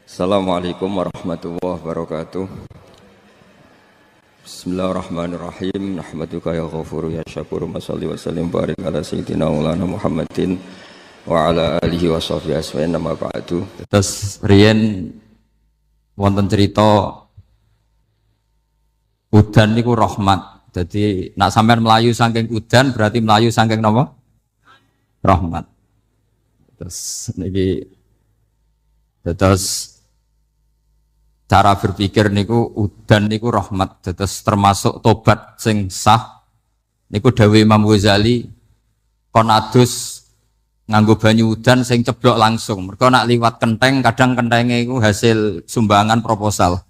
Assalamualaikum warahmatullahi wabarakatuh. Bismillahirrahmanirrahim. Nahmaduka ya ghafuru ya syakuru. Mashalli wa sallim barik ala sayyidina maulana Muhammadin wa ala alihi wa sahbihi aswa'in nama ba'du. Terus riyen wonten cerita udan niku rahmat. Jadi nak sampean melayu saking udan berarti melayu saking napa? Rahmat. Terus cara berpikir niku udan niku rahmat. Terus termasuk tobat sing sah niku dawuh Imam Ghazali kon adus nganggo banyu udan sing ceblok langsung. Mergo nak liwat kenteng kadang kentenge iku hasil sumbangan proposal.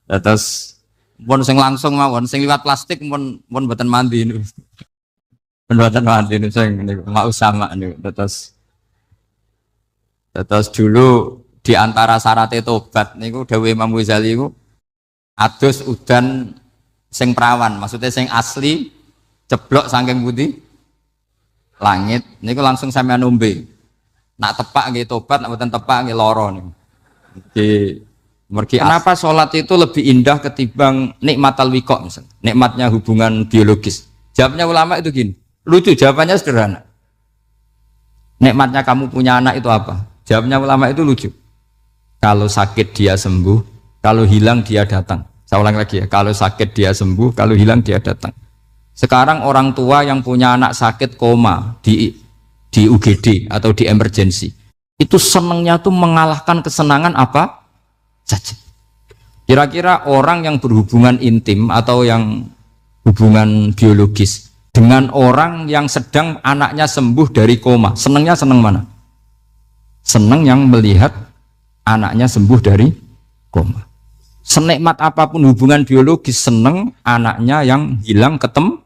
Terus pun sing langsung mawon, sing liwat plastik pun mboten mandi niku. Mboten mandi niku sing niku mau sama niku. Terus dulu di antara syarat tobat niku dawuh Imam Ghazali niku adus udan sing perawan, maksudnya sing asli ceblok saking putih langit niku langsung sampean ombe. Nak tepak nggih tobat, nak mboten tepak nggih lara niku. Kenapa sholat itu lebih indah ketimbang nikmatal wiqo misalnya, nikmatnya hubungan biologis? Jawabnya ulama itu gini, lucu jawabannya sederhana. Nikmatnya kamu punya anak itu apa? Jawabnya ulama itu lucu. Kalau sakit dia sembuh, kalau hilang dia datang. Saya ulang lagi ya, kalau sakit dia sembuh, kalau hilang dia datang. Sekarang orang tua yang punya anak sakit koma di UGD atau di emergency, itu senangnya tuh mengalahkan kesenangan apa saja. Kira-kira orang yang berhubungan intim atau yang hubungan biologis dengan orang yang sedang anaknya sembuh dari koma, senangnya senang mana? Senang yang melihat anaknya sembuh dari koma. Senikmat apapun hubungan biologis, senang anaknya yang hilang ketemu.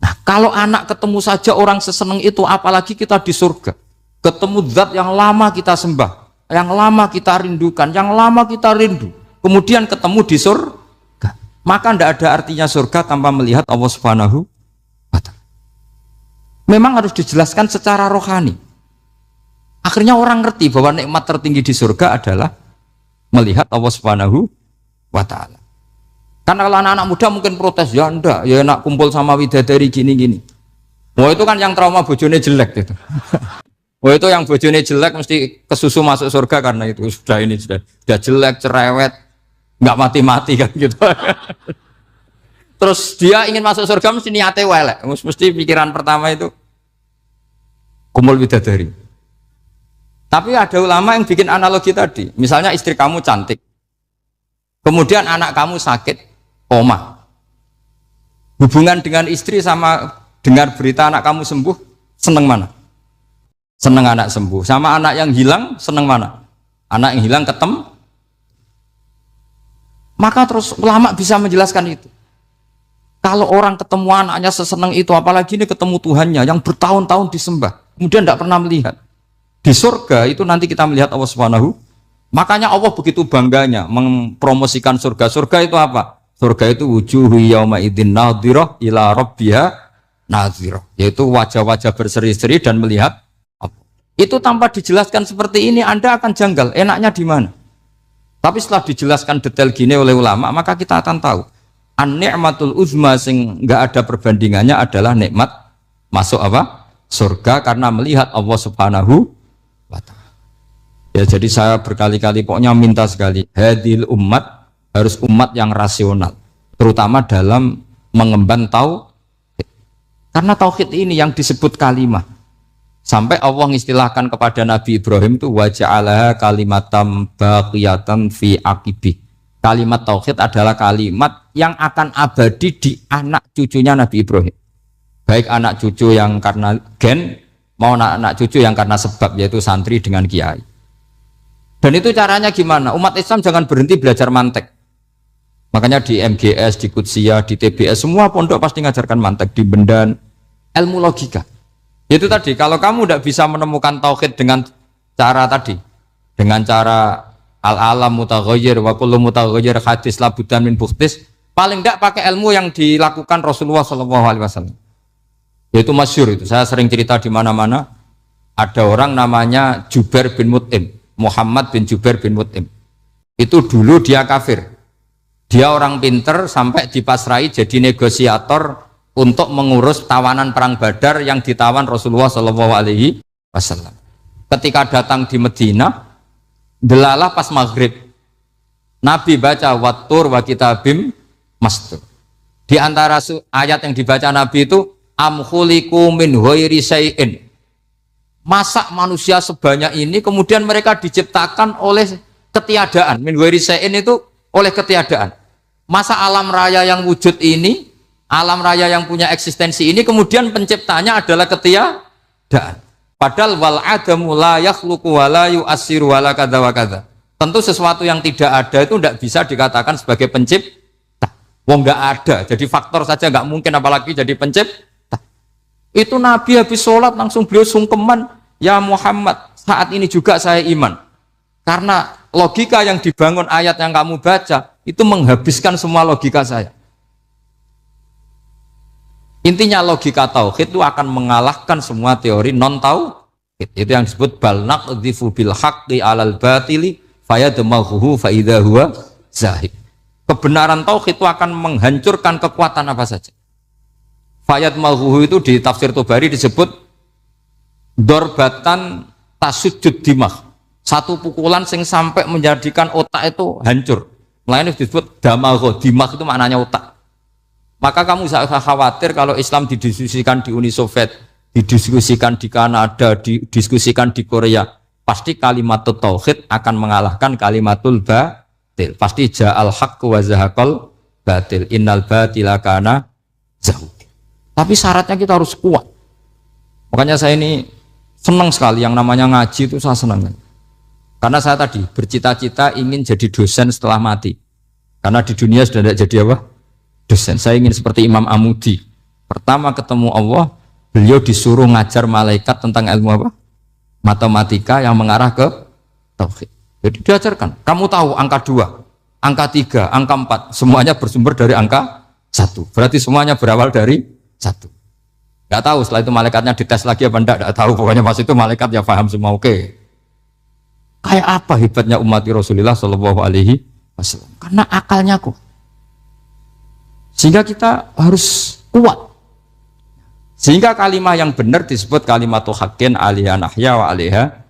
Nah, kalau anak ketemu saja orang seseneng itu, apalagi kita di surga. Ketemu zat yang lama kita sembah, yang lama kita rindukan, yang lama kita rindu. Kemudian ketemu di surga. Maka tidak ada artinya surga tanpa melihat Allah Subhanahu wa ta'ala. Memang harus dijelaskan secara rohani. Akhirnya orang ngerti bahwa nikmat tertinggi di surga adalah melihat Allah Subhanahu wa ta'ala. Karena kalau anak-anak muda mungkin protes, ya enggak, ya enak kumpul sama widadari gini-gini. Wah itu kan yang trauma bojone jelek gitu. Wah itu yang bojone jelek mesti kesusu masuk surga karena itu sudah jelek, cerewet, nggak mati-mati kan gitu. Terus dia ingin masuk surga mesti niate welek, mesti pikiran pertama itu kumpul widadari. Tapi ada ulama yang bikin analogi tadi, misalnya istri kamu cantik, kemudian anak kamu sakit, koma. Hubungan dengan istri sama dengar berita anak kamu sembuh, seneng mana? Seneng anak sembuh. Sama anak yang hilang, seneng mana? Anak yang hilang ketemu. Maka terus ulama bisa menjelaskan itu. Kalau orang ketemu anaknya seseneng itu, apalagi ini ketemu Tuhannya yang bertahun-tahun disembah, kemudian tidak pernah melihat. Di surga itu nanti kita melihat Allah Subhanahu. Makanya Allah begitu bangganya mempromosikan surga. Surga itu apa? Surga itu wujuhu yauma idzin nadhirah ila rabbiha nadhirah, yaitu wajah-wajah berseri-seri dan melihat apa. Itu tanpa dijelaskan seperti ini Anda akan janggal, enaknya di mana? Tapi setelah dijelaskan detail gini oleh ulama, maka kita akan tahu an-ni'matul uzma sing enggak ada perbandingannya adalah nikmat masuk apa? Surga karena melihat Allah Subhanahu wa ta'ala. Ya jadi saya berkali-kali pokoknya minta sekali, hadil umat harus umat yang rasional, terutama dalam mengemban tauhid. Karena tauhid ini yang disebut kalimah. Sampai Allah mengistilahkan kepada Nabi Ibrahim itu waja'alaha kalimatam baqiyatan fi aqibih. Kalimat tauhid adalah kalimat yang akan abadi di anak cucunya Nabi Ibrahim. Baik anak cucu yang karena gen, mau anak cucu yang karena sebab, yaitu santri dengan kiai. Dan itu caranya gimana? Umat Islam jangan berhenti belajar mantek. Makanya di MGS, di Qudsiyah, di TBS, semua pondok pasti ngajarkan mantek, di Bendan, ilmu logika. Itu tadi, kalau kamu tidak bisa menemukan tauhid dengan cara tadi, dengan cara al-alam mutaghayyir wa kullu mutaghayyir hadis labudan min bukhtis, paling tidak pakai ilmu yang dilakukan Rasulullah SAW. Yaitu masyhur itu, saya sering cerita di mana-mana. Ada orang namanya Jubair bin Mut'im, Muhammad bin Jubair bin Mut'im. Itu dulu dia kafir. Dia orang pinter sampai dipasrai jadi negosiator untuk mengurus tawanan perang Badar yang ditawan Rasulullah SAW. Ketika datang di Medina, delalah pas maghrib, Nabi baca wattur wa kitabim mastur. Di antara ayat yang dibaca Nabi itu am khuliqu min ghairi syai'in. Masa manusia sebanyak ini kemudian mereka diciptakan oleh ketiadaan. Min ghairi syai'in itu oleh ketiadaan. Masa alam raya yang wujud ini, alam raya yang punya eksistensi ini kemudian penciptanya adalah ketiadaan. Padahal wal adamu la yakhluqu wa la yu'assiru wa la kadza wa kadza. Tentu sesuatu yang tidak ada itu tidak bisa dikatakan sebagai pencipta. Wong nggak ada, jadi faktor saja nggak mungkin apalagi jadi pencipta. Itu Nabi habis sholat langsung beliau sungkeman, ya Muhammad, saat ini juga saya iman. Karena logika yang dibangun ayat yang kamu baca itu menghabiskan semua logika saya. Intinya logika tauhid itu akan mengalahkan semua teori non tauhid. Itu yang disebut bal naqdhifu bil haqqi 'alal batili fayadmaghuhu fa idza huwa zahid. Kebenaran tauhid itu akan menghancurkan kekuatan apa saja. Fayadmaghuhu itu di tafsir Tobari disebut dorbatan tasujud dimah. Satu pukulan sing sampai menjadikan otak itu hancur. Lainnya disebut damagho, dimah itu maknanya otak. Maka kamu tidak usah khawatir kalau Islam didiskusikan di Uni Soviet, didiskusikan di Kanada, didiskusikan di Korea. Pasti kalimat tauhid akan mengalahkan kalimatul batil. Pasti ja'al haqq wa zahaqal batil. Innal batila kana zahuq. Tapi syaratnya kita harus kuat. Makanya saya ini senang sekali yang namanya ngaji itu saya senang. Karena saya tadi bercita-cita ingin jadi dosen setelah mati. Karena di dunia sudah tidak jadi apa? Dosen. Saya ingin seperti Imam Amudi. Pertama ketemu Allah, beliau disuruh ngajar malaikat tentang ilmu apa? Matematika yang mengarah ke tauhid. Jadi diajarkan. Kamu tahu angka 2, angka 3, angka 4, semuanya bersumber dari angka 1. Berarti semuanya berawal dari 1. Enggak tahu setelah itu malaikatnya dites lagi apa enggak tahu. Pokoknya pas itu malaikat ya paham semua oke. Kayak apa hebatnya umat Rasulullah Shallallahu Alaihi Wasallam? Karena akalnya kuat. Sehingga kita harus kuat. Sehingga kalimat yang benar disebut kalimatul haqqin alaiha nahya wa alaiha.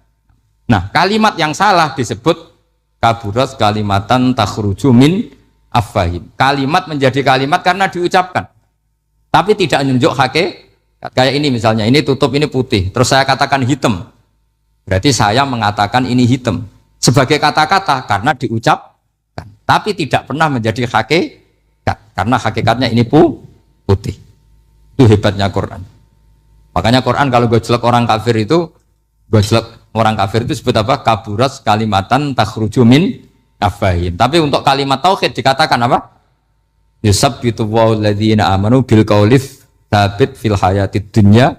Nah, kalimat yang salah disebut kaburat kalimatan takhruju min afwahim. Kalimat menjadi kalimat karena diucapkan. Tapi tidak menunjuk hakikat. Kayak ini misalnya, ini tutup, ini putih. Terus saya katakan hitam. Berarti saya mengatakan ini hitam. Sebagai kata-kata karena diucapkan. Tapi tidak pernah menjadi hakikat. Karena hakikatnya ini putih. Itu hebatnya Quran. Makanya Quran kalau gue jelek orang kafir itu, gue jelek orang kafir itu sebut apa? Kaburas kalimatan takhruju min afwahim. Tapi untuk kalimat tauhid dikatakan apa? Yusabbitu walladzina amanu bil qaulif tsabit fil hayatid dunya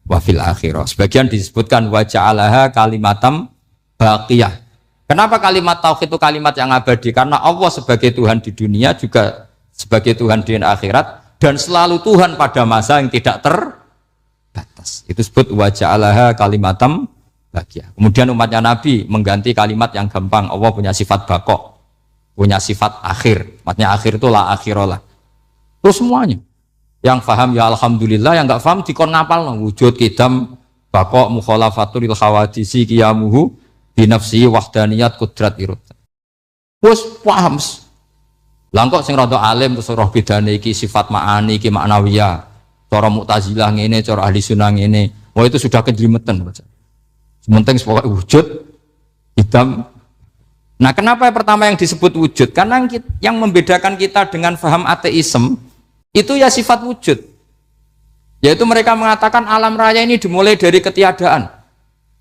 wa fil akhirah. Sebagian disebutkan wa ja'alaha kalimatam baqiyah. Kenapa kalimat tauhid itu kalimat yang abadi? Karena Allah sebagai Tuhan di dunia juga sebagai Tuhan di akhirat dan selalu Tuhan pada masa yang tidak terbatas. Itu disebut wa ja'alaha kalimatam baqiyah. Kemudian umatnya Nabi mengganti kalimat yang gampang. Allah punya sifat baqo, punya sifat akhir. Maksudnya akhir itu la akhirolah. Terus semuanya. Yang paham ya alhamdulillah, yang enggak paham dikon ngapal wujud kidam baqo mukhalafatul khawadisi qiyamuhu binafsi wahdaniyat kudrat irut. Terus paham. Langkok sing rada alim terus roh bedane iki sifat ma'ani iki maknawiyah. Cara Mu'tazilah ngene, cara ahli sunnah ngene. Wah itu sudah kejlimetan. Sementing pokoknya wujud hitam. Nah, kenapa pertama yang disebut wujud? Karena yang membedakan kita dengan paham ateisme itu ya sifat wujud. Yaitu mereka mengatakan alam raya ini dimulai dari ketiadaan.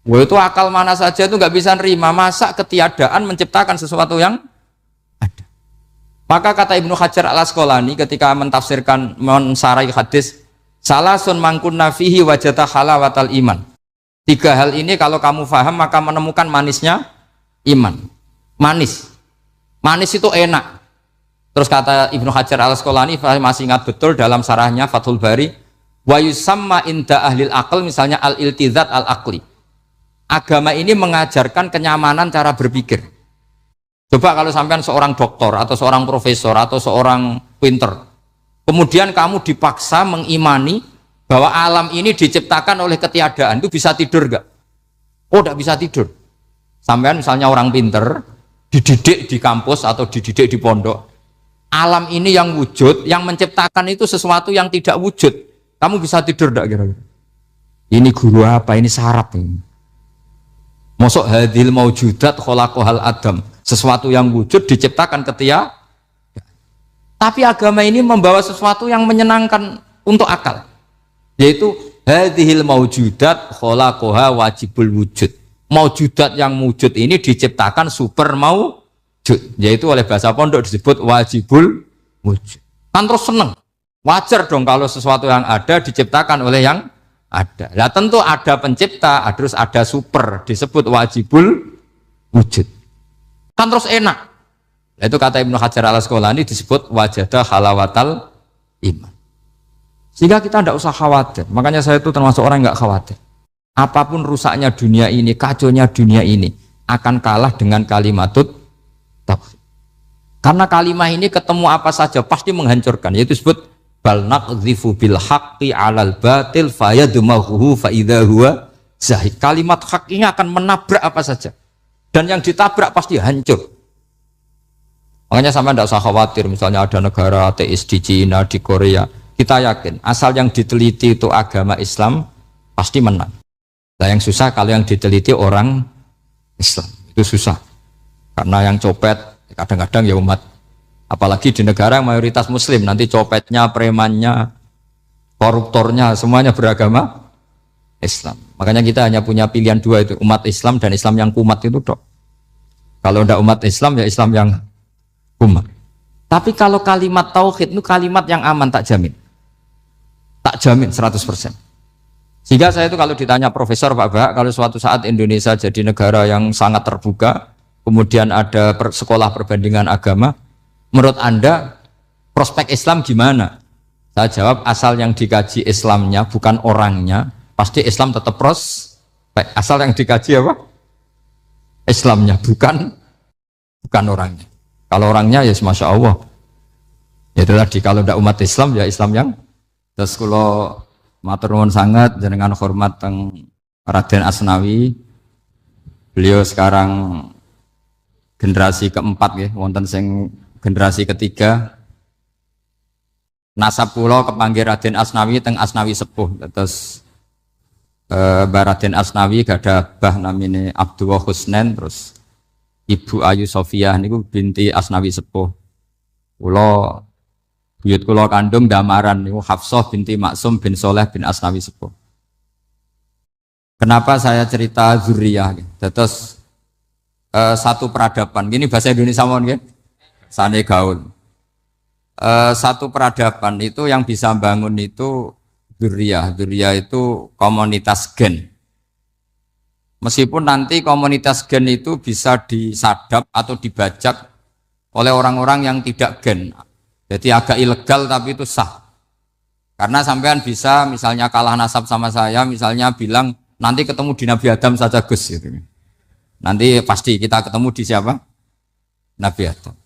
Wah itu akal mana saja itu nggak bisa nerima masa ketiadaan menciptakan sesuatu yang ada. Maka kata Ibnu Hajar al-Asqalani ketika mentafsirkan mensarai hadis salasun mangkunna fihi wajata halawatal iman. 3 hal ini kalau kamu faham maka menemukan manisnya iman. Manis itu enak. Terus kata Ibnu Hajar al-Asqalani masih ingat betul dalam sarahnya Fathul Bari wa yusamma inda ahlil aql misalnya al-iltizat al-aqli. Agama ini mengajarkan kenyamanan cara berpikir. Coba kalau sampean seorang doktor atau seorang profesor atau seorang pinter, kemudian kamu dipaksa mengimani bahwa alam ini diciptakan oleh ketiadaan, itu bisa tidur gak? Oh, tidak bisa tidur. Sampean misalnya orang pinter, dididik di kampus atau dididik di pondok, alam ini yang wujud, yang menciptakan itu sesuatu yang tidak wujud. Kamu bisa tidur gak kira-kira? Ini guru apa? Ini sarap ini. Mosok hadil maujudat khalaqahal adam, sesuatu yang wujud diciptakan ketia. Tapi agama ini membawa sesuatu yang menyenangkan untuk akal, yaitu hadhil maujudat khalaqaha wajibul wujud. Maujudat yang wujud ini diciptakan super maujud, yaitu oleh bahasa pondok disebut wajibul wujud. Kan terus seneng, wajar dong kalau sesuatu yang ada diciptakan oleh yang ada. Nah tentu ada pencipta, terus ada super, disebut wajibul wujud. Kan terus enak. Nah, itu kata Ibnu Hajar al-Asqalani disebut wajadah halawatal iman. Sehingga kita tidak usah khawatir. Makanya saya itu termasuk orang yang nggak khawatir. Apapun rusaknya dunia ini, kacaunya dunia ini, akan kalah dengan kalimatut tauhid. Karena kalimat ini ketemu apa saja pasti menghancurkan. Yaitu disebut bal naqdhifu bil haqqi 'alal batil fayadmaghuhu fa idza huwa zahid. Kalimat hak ini akan menabrak apa saja. Dan yang ditabrak pasti hancur. Makanya sampai tidak usah khawatir misalnya ada negara ateis di Cina, di Korea. Kita yakin asal yang diteliti itu agama Islam pasti menang. Nah yang susah kalau yang diteliti orang Islam. Itu susah. Karena yang copet kadang-kadang ya umat. Apalagi di negara yang mayoritas muslim, nanti copetnya, premannya, koruptornya, semuanya beragama Islam. Makanya kita hanya punya pilihan dua itu, umat Islam dan Islam yang kumat itu dok. Kalau tidak umat Islam, ya Islam yang kumat. Tapi kalau kalimat tauhid itu kalimat yang aman, tak jamin. Tak jamin 100%. Sehingga saya itu kalau ditanya profesor Pak Bah, kalau suatu saat Indonesia jadi negara yang sangat terbuka, kemudian ada sekolah perbandingan agama, menurut Anda prospek Islam gimana? Saya jawab asal yang dikaji Islamnya bukan orangnya, pasti Islam tetap prospek. Asal yang dikaji apa? Islamnya bukan orangnya. Kalau orangnya ya masya Allah. Ya itu tadi kalau tidak umat Islam ya Islam yang. Terus kalau matur nuwun sangat jenengan hormat teng Raden Asnawi. Beliau sekarang generasi keempat ya, wonten sing generasi ketiga. Nasab kula kepanggih Raden Asnawi teng Asnawi sepuh. Terus Mbak Raden Asnawi gada bah namine Abdullah Husnen, terus Ibu Ayu Sofia niku binti Asnawi sepuh. Kula buyut kula kandung damaran niku Hafsah binti Maksum bin Soleh bin Asnawi sepuh. Kenapa saya cerita zuriyah? Terus satu peradaban. Gini bahasa Indonesia mohon nggih. Sane gaul. Satu peradaban itu yang bisa bangun itu dzurriyah. Dzurriyah itu komunitas gen. Meskipun nanti komunitas gen itu bisa disadap atau dibajak oleh orang-orang yang tidak gen. Jadi agak ilegal tapi itu sah. Karena sampean bisa misalnya kalah nasab sama saya, misalnya bilang nanti ketemu di Nabi Adam saja Gus gitu. Nanti pasti kita ketemu di siapa? Nabi Adam.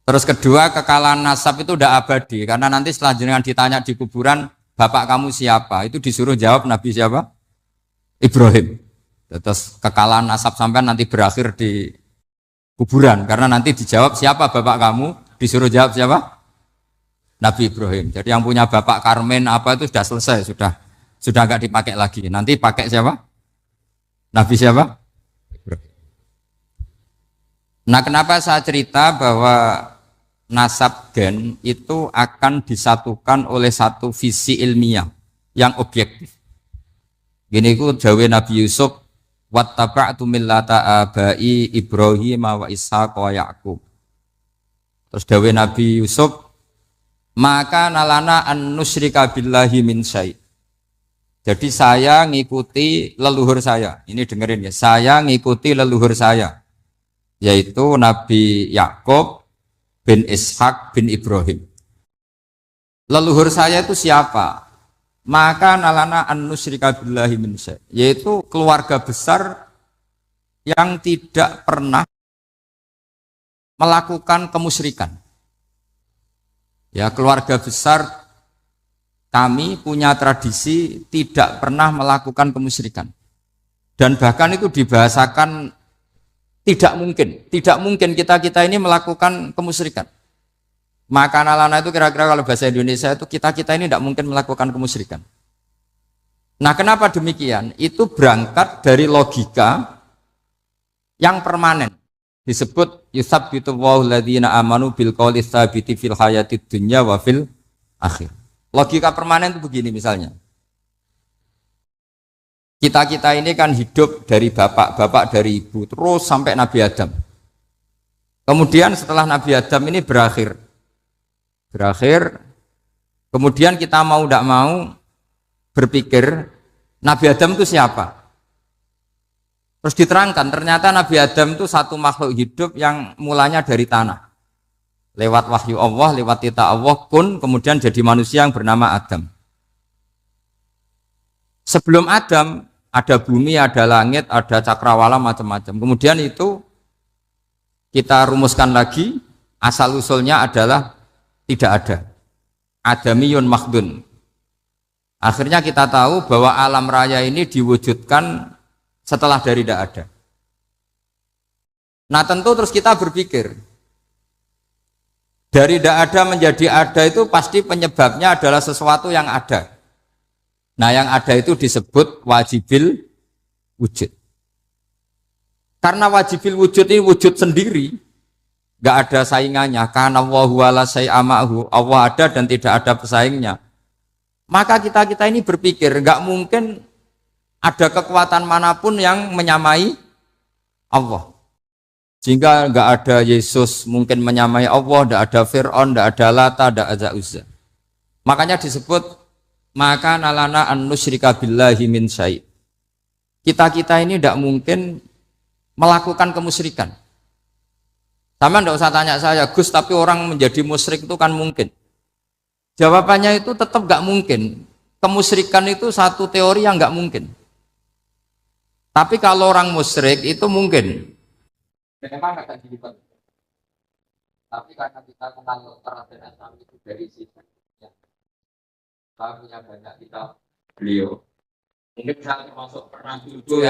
Terus kedua, kekalahan nasab itu udah abadi karena nanti setelah jenengan ditanya di kuburan, bapak kamu siapa? Itu disuruh jawab Nabi siapa? Ibrahim. Terus kekalahan nasab sampean nanti berakhir di kuburan karena nanti dijawab siapa bapak kamu, disuruh jawab siapa? Nabi Ibrahim. Jadi yang punya bapak Karmen apa itu sudah selesai, sudah nggak dipakai lagi. Nanti pakai siapa? Nabi siapa? Ibrahim. Nah, kenapa saya cerita bahwa nasab gen itu akan disatukan oleh satu visi ilmiah yang objektif. Gini ku jawe Nabi Yusuf, wattaba'tu millata abai Ibrahim wa Ishaq wa Yaqub. Terus dawe Nabi Yusuf, maka nalana an nusyrika billahi min syai'. Jadi saya ngikuti leluhur saya. Ini dengerin ya, saya ngikuti leluhur saya, yaitu Nabi Yakub bin Ishak bin Ibrahim. Leluhur saya itu siapa? maka nalana an nusyrika billahi min syai', yaitu keluarga besar yang tidak pernah melakukan kemusyrikan. Ya, keluarga besar kami punya tradisi tidak pernah melakukan kemusyrikan. Dan bahkan itu dibahasakan tidak mungkin kita ini melakukan kemusyrikan. Maka nalana itu kira-kira kalau bahasa Indonesia itu kita ini tidak mungkin melakukan kemusyrikan. Nah, kenapa demikian? Itu berangkat dari logika yang permanen. Disebut yusabbitu Allahu alladziina aamanu bil qouli tsabiti fil hayatid dunya wa fil akhir. Logika permanen itu begini misalnya. Kita ini kan hidup dari bapak dari ibu terus sampai Nabi Adam. Kemudian setelah Nabi Adam ini berakhir, kemudian kita mau tidak mau berpikir Nabi Adam itu siapa? Terus diterangkan ternyata Nabi Adam itu satu makhluk hidup yang mulanya dari tanah. Lewat wahyu Allah, lewat titah Allah kun, kemudian jadi manusia yang bernama Adam. Sebelum Adam ada bumi, ada langit, ada cakrawala macam-macam. Kemudian itu kita rumuskan lagi, asal usulnya adalah tidak ada. Adamiyun makhdun. Akhirnya kita tahu bahwa alam raya ini diwujudkan setelah dari tidak ada. Nah, tentu terus kita berpikir dari tidak ada menjadi ada itu pasti penyebabnya adalah sesuatu yang ada. Nah, yang ada itu disebut wajibil wujud. Karena wajibil wujud ini wujud sendiri, nggak ada saingannya. Karena Allahu wala syai'amahu, Allah ada dan tidak ada pesaingnya. Maka kita ini berpikir nggak mungkin ada kekuatan manapun yang menyamai Allah. Sehingga nggak ada Yesus mungkin menyamai Allah, nggak ada Fir'aun, nggak ada Lata, nggak ada Uzza. Makanya disebut maka nalana an nusyrika billahi min syai'. Kita ini tidak mungkin melakukan kemusyrikan. Sama tidak usah tanya saya, Gus, tapi orang menjadi musyrik itu kan mungkin. Jawabannya itu tetap nggak mungkin. Kemusyrikan itu satu teori yang nggak mungkin. Tapi kalau orang musyrik itu mungkin. Memang akan dilibat. Tapi karena kita kenal Raden Asnawi itu dari sini, ya. Kita punya banyak kitab beliau. Mungkin saya termasuk pernah dulu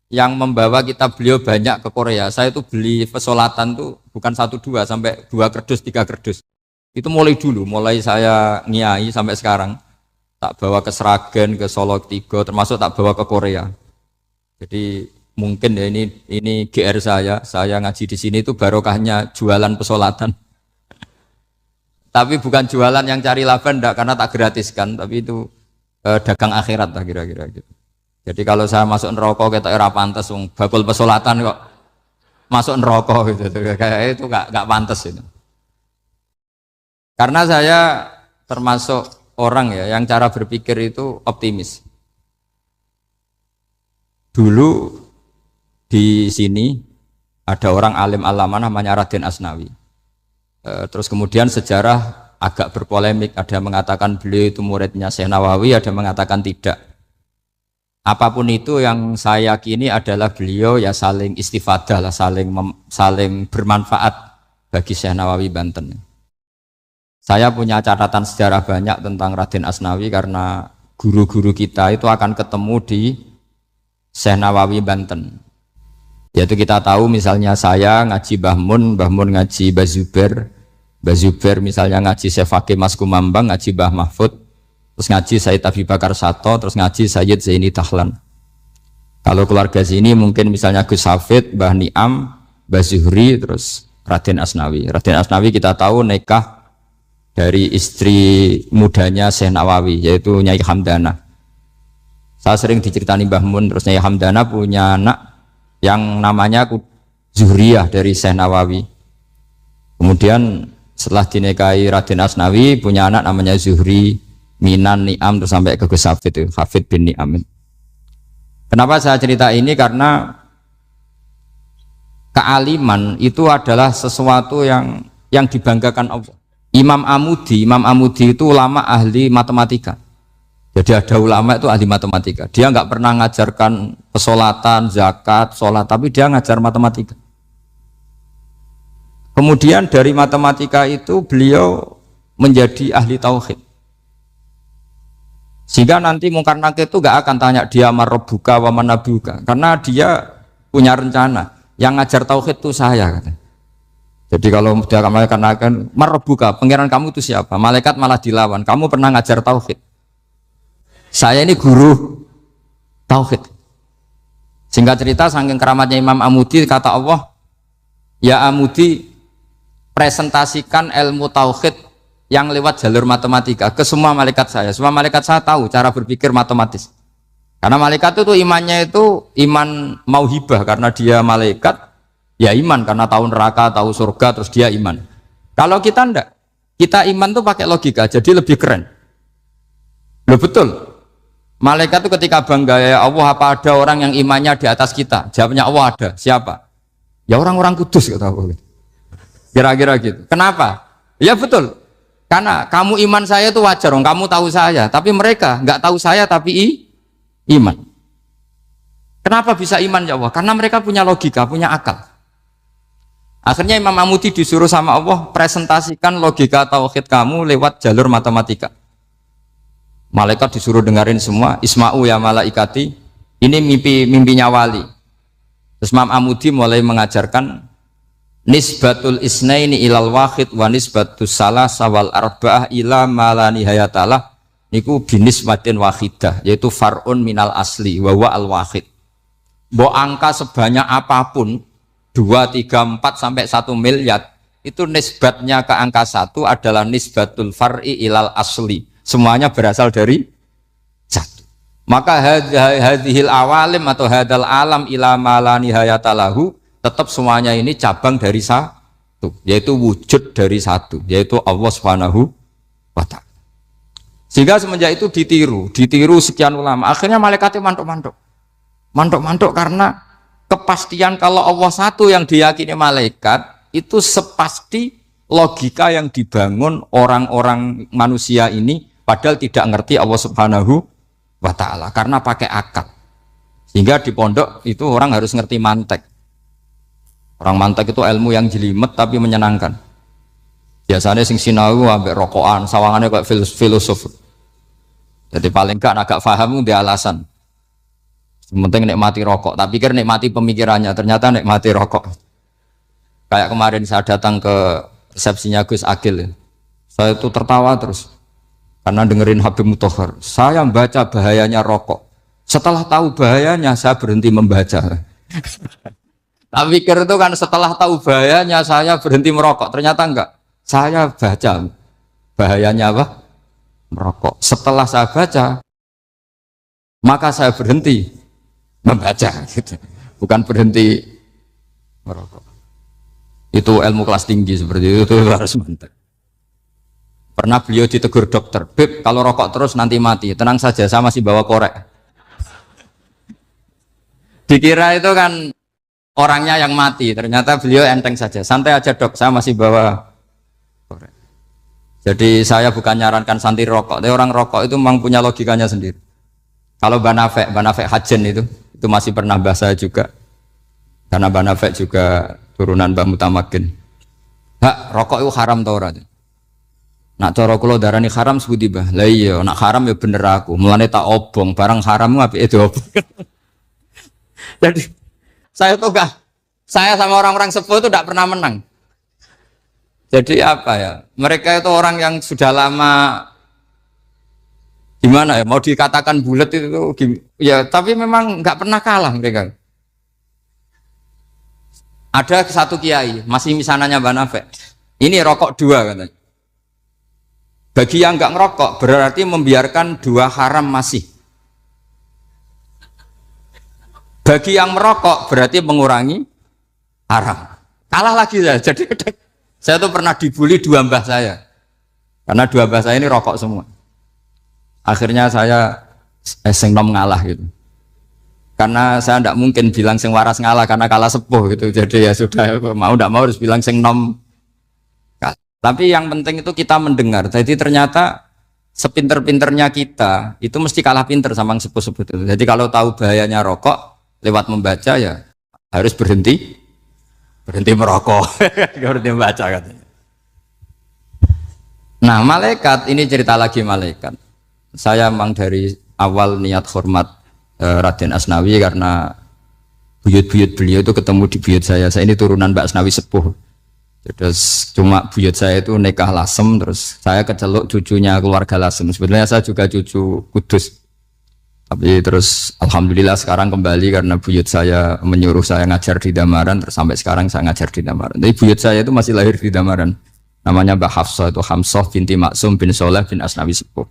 yang membawa kitab beliau banyak ke Korea. Saya itu beli pesolatan tuh bukan 1, 2 sampai 2 kerdus, 3 kerdus. Itu mulai dulu, mulai saya ngiai sampai sekarang. Tak bawa ke Sragen, ke Solo 3, termasuk tak bawa ke Korea. Jadi mungkin ya ini GR saya ngaji di sini itu barokahnya jualan pesolatan. Tapi bukan jualan yang cari laba enggak, karena tak gratiskan, tapi itu dagang akhirat lah kira-kira gitu. Jadi kalau saya masuk neraka kita era pantas, bakul pesolatan kok masuk neraka gitu, kayak itu nggak pantas itu. Karena saya termasuk orang ya yang cara berpikir itu optimis. Dulu di sini ada orang alim alama namanya Raden Asnawi. Terus kemudian sejarah agak berpolemik, ada yang mengatakan beliau itu muridnya Syekh Nawawi, ada yang mengatakan tidak. Apapun itu yang saya yakini adalah beliau ya saling istifadah lah, saling bermanfaat bagi Syekh Nawawi Banten. Saya punya catatan sejarah banyak tentang Raden Asnawi karena guru-guru kita itu akan ketemu di Syekh Nawawi Banten. Yaitu kita tahu misalnya saya ngaji Mbah Mun ngaji Mbah Zubair misalnya ngaji Syekh Fakih Mas Kumambang, ngaji Mbah Mahfud, terus ngaji Sayyid Abi Bakar Sato, terus ngaji Sayyid Zaini Dahlan. Kalau keluarga sini mungkin misalnya Gus Hafid, Mbah Niam, Mbah Zuhri, terus Raden Asnawi. Raden Asnawi kita tahu nikah dari istri mudanya Syekh Nawawi, yaitu Nyai Hamdana. Saya sering diceritani Mbah Mun, terus Nyai Hamdana punya anak yang namanya Zuhriyah dari Syekh Nawawi. Kemudian setelah dinikahi Raden Asnawi punya anak namanya Zuhri, Minan, Ni'am, terus sampai ke Gus Hafid, Hafid bin Ni'am. Kenapa saya cerita ini? Karena kealiman itu adalah sesuatu yang dibanggakan Allah. Imam Amudi itu ulama ahli matematika. Jadi ada ulama itu ahli matematika. Dia nggak pernah ngajarkan pesolatan, zakat, sholat, tapi dia ngajar matematika. Kemudian dari matematika itu beliau menjadi ahli tauhid. Sehingga nanti Mungkar Nakir itu nggak akan tanya dia marabbuka wa manabuka, karena dia punya rencana. Yang ngajar tauhid itu saya, katanya. Jadi kalau dia akan marabbuka, pangeran kamu itu siapa? Malaikat malah dilawan. Kamu pernah ngajar tauhid? Saya ini guru tauhid. Singkat cerita, saking keramatnya Imam Amudi, kata Allah, ya Amudi, presentasikan ilmu tauhid yang lewat jalur matematika ke semua malaikat saya. Semua malaikat saya tahu cara berpikir matematis. Karena malaikat itu imannya itu iman mauhibah, karena dia malaikat, ya iman karena tahu neraka, tahu surga, terus dia iman. Kalau kita enggak, kita iman tuh pakai logika, jadi lebih keren. Loh betul. Malaikat itu ketika bangga, ya Allah, apa ada orang yang imannya di atas kita? Jawabnya Allah ada. Siapa? Ya orang-orang kudus, kata Allah. Kira-kira gitu. Kenapa? Ya betul. Karena kamu iman saya itu wajar, kamu tahu saya. Tapi mereka nggak tahu saya, tapi iman. Kenapa bisa iman ya Allah? Karena mereka punya logika, punya akal. Akhirnya Imam Amudi disuruh sama Allah presentasikan logika tauhid kamu lewat jalur matematika. Malaikat disuruh dengerin semua. Isma'u ya malaikati, ini mimpinya wali. Terus Imam Amudi mulai mengajarkan nisbatul isnaini ilal wahid wa nisbatus salasa wal arba'ah ila ma la nihayatalah, niku binisbatin wahidah, yaitu far'un minal asli wa huwa al wahid. Mbok angka sebanyak apapun 2, 3, 4 sampai 1 miliar, itu nisbatnya ke angka 1 adalah nisbatul far'i ilal asli. Semuanya berasal dari satu. Maka hadhil awalim atau hadal alam ila ma la nihayatalahu, tetap semuanya ini cabang dari satu, yaitu wujud dari satu, yaitu Allah Subhanahu wa ta'ala. Sehingga semenjak itu ditiru sekian ulama. Akhirnya malaikatnya mantuk karena kepastian kalau Allah satu yang diyakini malaikat itu sepasti logika yang dibangun orang-orang manusia ini, padahal tidak ngerti Allah Subhanahu wa ta'ala karena pakai akal. Sehingga di pondok itu orang harus ngerti mantek. Orang mantek itu ilmu yang jelimet tapi menyenangkan. Biasanya sing sinau ambek rokokan, sawangannya kayak filosof. Jadi paling gak agak paham dia alasan. Penting nikmati rokok, tak pikir nikmati pemikirannya, ternyata nikmati rokok. Kayak kemarin saya datang ke resepsinya Gus Agil, saya itu tertawa terus karena dengerin Habib Mutahar. Saya membaca bahayanya rokok, setelah tahu bahayanya saya berhenti membaca. Tak pikir itu kan setelah tahu bahayanya saya berhenti merokok, ternyata enggak. Saya baca bahayanya apa? Merokok. Setelah saya baca, maka saya berhenti membaca, gitu. Bukan berhenti merokok. Itu ilmu kelas tinggi seperti itu harus mantap. Pernah beliau ditegur dokter, Beb, kalau rokok terus nanti mati. Tenang saja, saya masih bawa korek. Dikira itu kan orangnya yang mati, ternyata beliau enteng saja. Santai aja dok, saya masih bawa korek. Jadi saya bukan nyarankan santai rokok, tapi orang rokok itu memang punya logikanya sendiri. Kalau Banafek Hajen itu masih pernah bahasa juga. Karena Banafek juga turunan Mbah Mutamakin. Hak, rokok itu haram tau ora? Nak cara kula darani haram sebuti bah. Lah iya, nak haram ya bener aku. Mulane tak obong, barang haram apike diobong. Jadi saya tuh saya sama orang-orang sepuh itu tidak pernah menang. Jadi apa ya? Mereka itu orang yang sudah lama gimana ya? Mau dikatakan bulat itu ya, tapi memang nggak pernah kalah mereka. Ada satu kiai, masih misananya Banafek. Ini rokok 2 katanya. Bagi yang nggak ngerokok berarti membiarkan 2 haram masih. Bagi yang merokok berarti mengurangi haram. Kalah lagi saya. Jadi saya tuh pernah dibully 2 mbah saya. Karena 2 mbah saya ini rokok semua. Akhirnya saya sing nom ngalah gitu. Karena saya tidak mungkin bilang sing waras ngalah karena kalah sepuh gitu. Jadi ya sudah, mau tidak mau harus bilang sing nom. Tapi yang penting itu kita mendengar. Jadi ternyata sepinter-pinternya kita itu mesti kalah pinter sama yang sepuh-sepuh itu. Jadi kalau tahu bahayanya rokok lewat membaca ya harus berhenti merokok, berhenti membaca katanya. Nah malaikat ini cerita lagi malaikat. Saya memang dari awal niat hormat Raden Asnawi karena buyut-buyut beliau itu ketemu di buyut saya. Saya ini turunan Mbak Asnawi sepuh. Terus cuma buyut saya itu nikah Lasem, terus saya keceluk cucunya keluarga Lasem. Sebenarnya saya juga cucu Kudus. Tapi terus alhamdulillah sekarang kembali karena buyut saya menyuruh saya ngajar di Damaran, terus sampai sekarang saya ngajar di Damaran. Tapi buyut saya itu masih lahir di Damaran. Namanya Mbak Hafsah, itu Hamsah binti Maksum bin Soleh bin Asnawi sepuh.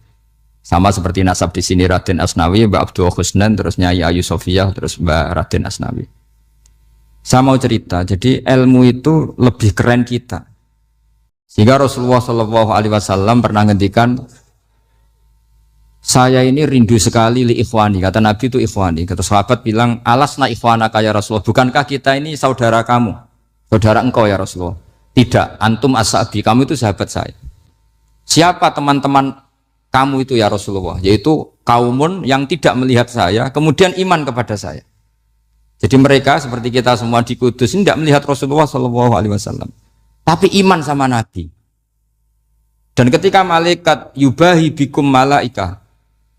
Sama seperti nasab di sini Raden Asnawi, Mbak Abdul Husnan, terus Nyai Ayu Sofiyah, terus Mbak Raden Asnawi. Saya mau cerita, jadi ilmu itu lebih keren kita. Sehingga Rasulullah SAW pernah ngendikan, saya ini rindu sekali li ikhwani. Kata Nabi itu ikhwani. Kata sahabat bilang, alasna ikhwanaka ya Rasulullah. Bukankah kita ini saudara kamu? Saudara engkau ya Rasulullah. Tidak, antum ashabi, kamu itu sahabat saya. Siapa teman-teman kamu itu ya Rasulullah? Yaitu kaumun yang tidak melihat saya, kemudian iman kepada saya. Jadi mereka seperti kita semua di Kudus ini tidak melihat Rasulullah SAW, tapi iman sama Nabi. Dan ketika malaikat yubahi bikum malaikah,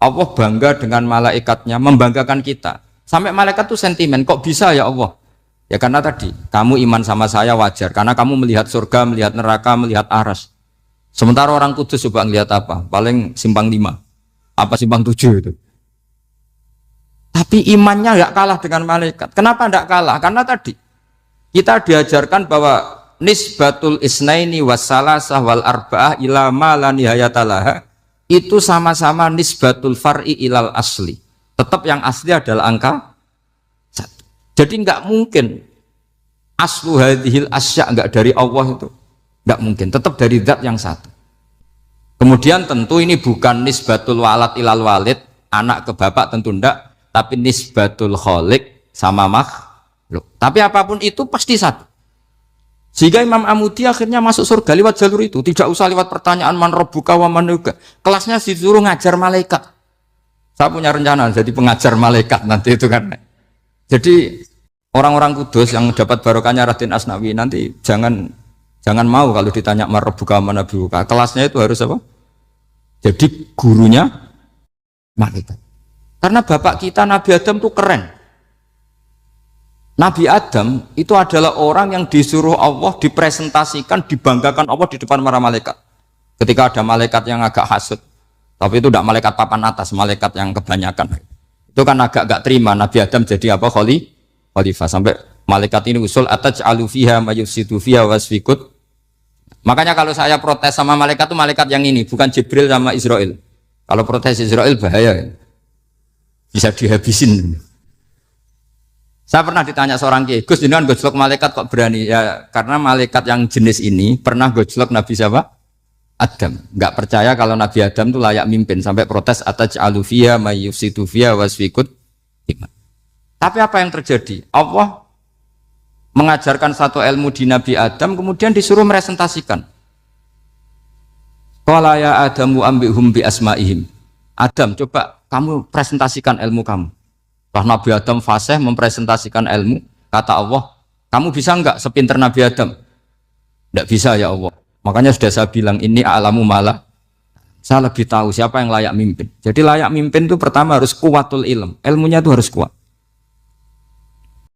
Allah bangga dengan malaikatnya, membanggakan kita. Sampai malaikat tuh sentimen, kok bisa ya Allah? Ya karena tadi, kamu iman sama saya wajar, karena kamu melihat surga, melihat neraka, melihat aras. Sementara orang Kudus coba ngelihat apa? Paling simpang 5, apa simpang 7 itu. Tapi imannya nggak kalah dengan malaikat. Kenapa nggak kalah? Karena tadi kita diajarkan bahwa nisbatul isnaini wassalasah wal arba'ah ila ma la nihayatalaha itu sama-sama nisbatul far'i ilal asli. Tetap yang asli adalah angka 1. Jadi nggak mungkin aslu hadhil asya nggak dari Allah itu, nggak mungkin. Tetap dari zat yang satu. Kemudian tentu ini bukan nisbatul walad ilal walid, anak ke bapak tentu enggak. Tapi nisbatul khaliq sama makhluk. Tapi apapun itu pasti satu. Sehingga Imam Amudi akhirnya masuk surga lewat jalur itu. Tidak usah lewat pertanyaan man rabbuka wa man nuka. Kelasnya disuruh ngajar malaikat. Saya punya rencana jadi pengajar malaikat nanti itu kan. Jadi orang-orang Kudus yang dapat barokahnya Raden Asnawi nanti jangan mau kalau ditanya man rabbuka wa man nuka. Kelasnya itu harus apa? Jadi gurunya malaikat. Karena bapak kita Nabi Adam itu keren. Nabi Adam itu adalah orang yang disuruh Allah dipresentasikan, dibanggakan Allah di depan para malaikat. Ketika ada malaikat yang agak hasut, tapi itu tidak malaikat papan atas, malaikat yang kebanyakan. Itu kan agak terima Nabi Adam jadi apa? Khalifah. Sampai malaikat ini usul ataj'alu fiha mayufsidu fiha wasfikut. Makanya kalau saya protes sama malaikat itu malaikat yang ini, bukan Jibril sama Israel. Kalau protes Israel bahaya. Bisa dihabisin. Saya pernah ditanya seorang kiai, Gus jenengan gojlok malaikat kok berani? Ya karena malaikat yang jenis ini pernah gojlok Nabi siapa? Adam. Enggak percaya kalau Nabi Adam itu layak mimpin sampai protes ataj'alu fiha may yufsidu fiha wasfikut. Tapi apa yang terjadi? Allah mengajarkan satu ilmu di Nabi Adam kemudian disuruh meresentasikan. Qala ya Adamu ambihum bi asma'ihim. Adam, coba kamu presentasikan ilmu kamu. Setelah Nabi Adam fasih mempresentasikan ilmu, kata Allah, kamu bisa enggak sepinter Nabi Adam? Enggak bisa ya Allah. Makanya sudah saya bilang, ini a'lamu malah. Saya lebih tahu siapa yang layak mimpin. Jadi layak mimpin itu pertama harus kuwatul ilm. Ilmunya itu harus kuat.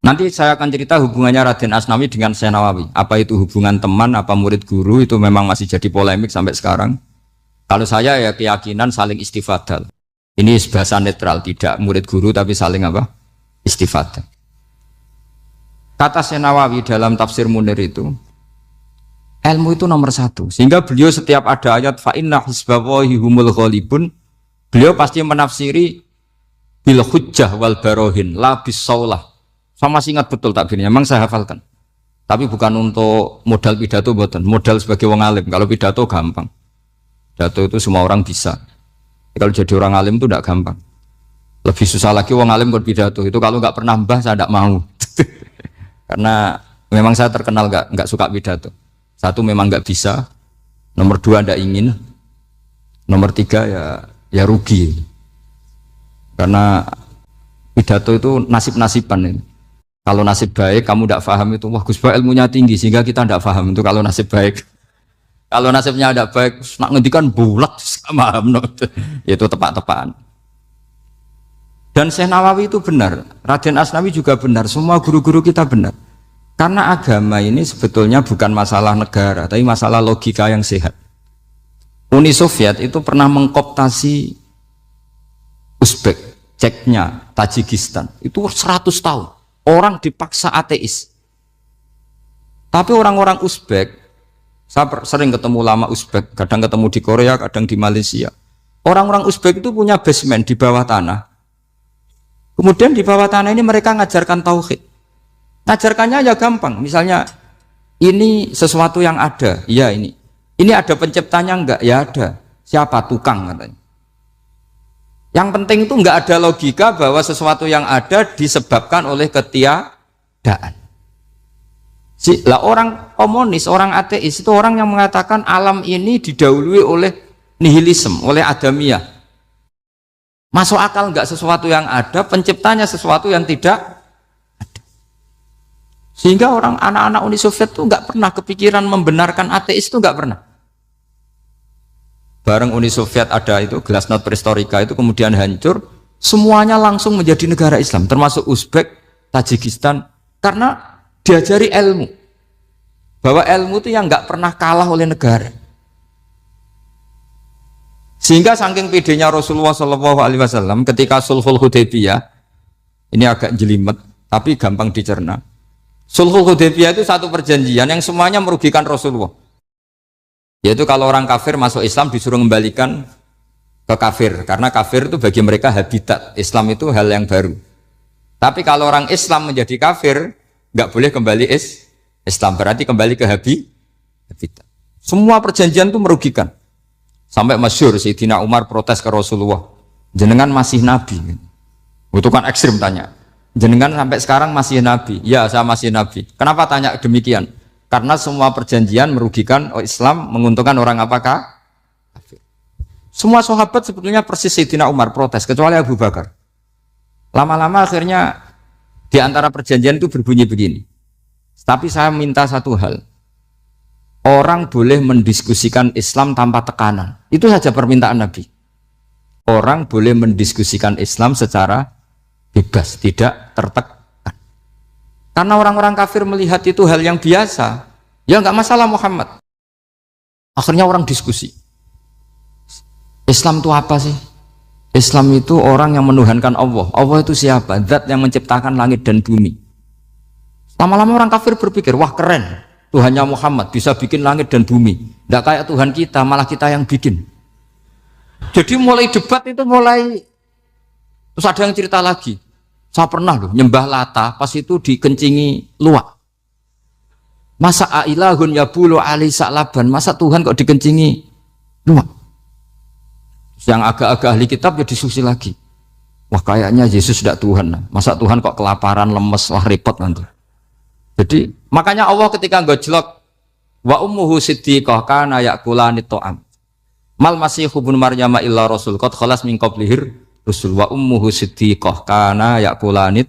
Nanti saya akan cerita hubungannya Raden Asnawi dengan Syekh Nawawi. Apa itu hubungan teman, apa murid guru, itu memang masih jadi polemik sampai sekarang. Kalau saya ya keyakinan saling istifadah. Ini bahasa netral, tidak murid guru tapi saling apa? Istifadah. Kata Syekh Nawawi dalam tafsir Munir itu, ilmu itu nomor 1. Sehingga beliau setiap ada ayat fa inna hisballahi humul ghalibun, beliau pasti menafsiri bil hujjah wal barohin la bis saulah. Saya masih ingat betul takbirnya, memang saya hafalkan. Tapi bukan untuk modal pidato, bukan modal sebagai wong alim. Kalau pidato gampang. Pidato itu semua orang bisa. Kalau jadi orang alim itu tidak gampang. Lebih susah lagi wong alim berpidato. Itu kalau nggak pernah mbah saya tidak mau. Karena memang saya terkenal nggak suka pidato. Satu memang nggak bisa. Nomor 2 tidak ingin. Nomor 3 ya rugi. Karena pidato itu nasib-nasiban ini. Kalau nasib baik kamu tidak paham itu, wah Gus Ba ilmunya tinggi sehingga kita tidak paham itu kalau nasib baik. Kalau nasibnya tidak baik, nak ngendikan bulat sama paham, itu tepak-tepakan. Dan Syekh Nawawi itu benar, Raden Asnawi juga benar, semua guru-guru kita benar. Karena agama ini sebetulnya bukan masalah negara, tapi masalah logika yang sehat. Uni Soviet itu pernah mengkooptasi Uzbek, Ceknya, Tajikistan, itu 100 tahun. Orang dipaksa ateis. Tapi orang-orang Uzbek, saya sering ketemu lama Uzbek, kadang ketemu di Korea, kadang di Malaysia. Orang-orang Uzbek itu punya basement di bawah tanah. Kemudian di bawah tanah ini mereka ngajarkan tauhid. Ngajarkannya ya gampang. Misalnya ini sesuatu yang ada, ya ini. Ini ada penciptanya enggak? Ya ada. Siapa? Tukang katanya. Yang penting itu enggak ada logika bahwa sesuatu yang ada disebabkan oleh ketiadaan. Lah orang komunis, orang ateis itu orang yang mengatakan alam ini didahului oleh nihilisme, oleh adamiyah. Masuk akal enggak sesuatu yang ada, penciptanya sesuatu yang tidak ada. Sehingga orang anak-anak Uni Soviet itu enggak pernah kepikiran membenarkan ateis, itu enggak pernah. Bareng Uni Soviet ada itu Glasnost Perestroika itu kemudian hancur, semuanya langsung menjadi negara Islam, termasuk Uzbek, Tajikistan, karena diajari ilmu, bahwa ilmu itu yang nggak pernah kalah oleh negara. Sehingga saking pedenya Rasulullah SAW ketika Sulhul Hudaybiyah, ini agak jelimet tapi gampang dicerna. Sulhul Hudaybiyah itu satu perjanjian yang semuanya merugikan Rasulullah. Yaitu kalau orang kafir masuk Islam disuruh kembalikan ke kafir, karena kafir itu bagi mereka habitat, Islam itu hal yang baru. Tapi kalau orang Islam menjadi kafir, nggak boleh kembali Islam, berarti kembali ke habitat. Semua perjanjian itu merugikan. Sampai masyhur Sayyidina Umar protes ke Rasulullah, jenengan masih nabi. Itu kan ekstrim tanya. Jenengan sampai sekarang masih nabi? Ya, saya masih nabi. Kenapa tanya demikian? Karena semua perjanjian merugikan Islam, menguntungkan orang apakah? Kafir. Semua sahabat sebetulnya persis Sayyidina Umar protes, kecuali Abu Bakar. Lama-lama akhirnya di antara perjanjian itu berbunyi begini. Tapi saya minta satu hal. Orang boleh mendiskusikan Islam tanpa tekanan. Itu saja permintaan Nabi. Orang boleh mendiskusikan Islam secara bebas, tidak tertekan. Karena orang-orang kafir melihat itu hal yang biasa. Ya nggak masalah Muhammad. Akhirnya orang diskusi. Islam itu apa sih? Islam itu orang yang menuhankan Allah. Allah itu siapa? Zat yang menciptakan langit dan bumi. Lama-lama orang kafir berpikir, wah keren. Tuhannya Muhammad bisa bikin langit dan bumi. Nggak kayak Tuhan kita, malah kita yang bikin. Jadi mulai debat itu mulai. Terus ada yang cerita lagi. Saya pernah loh nyembah Lata, pas itu dikencingi luwak. Masa ailahun yabulu ali sa'laban, masa Tuhan kok dikencingi luwak? Yang agak-agak ahli kitab ya diskusi lagi. Wah kayaknya Yesus tidak Tuhan. Masa Tuhan kok kelaparan, lemes, wah repot nanti. Jadi makanya Allah ketika ngejlok wa ummuhu siddiqah kana yakulani ta'am. Mal masih ibnu Maryam illa rasul qad khalas min qablihir rusul wa ummuhu siddiqah kana yakulanit.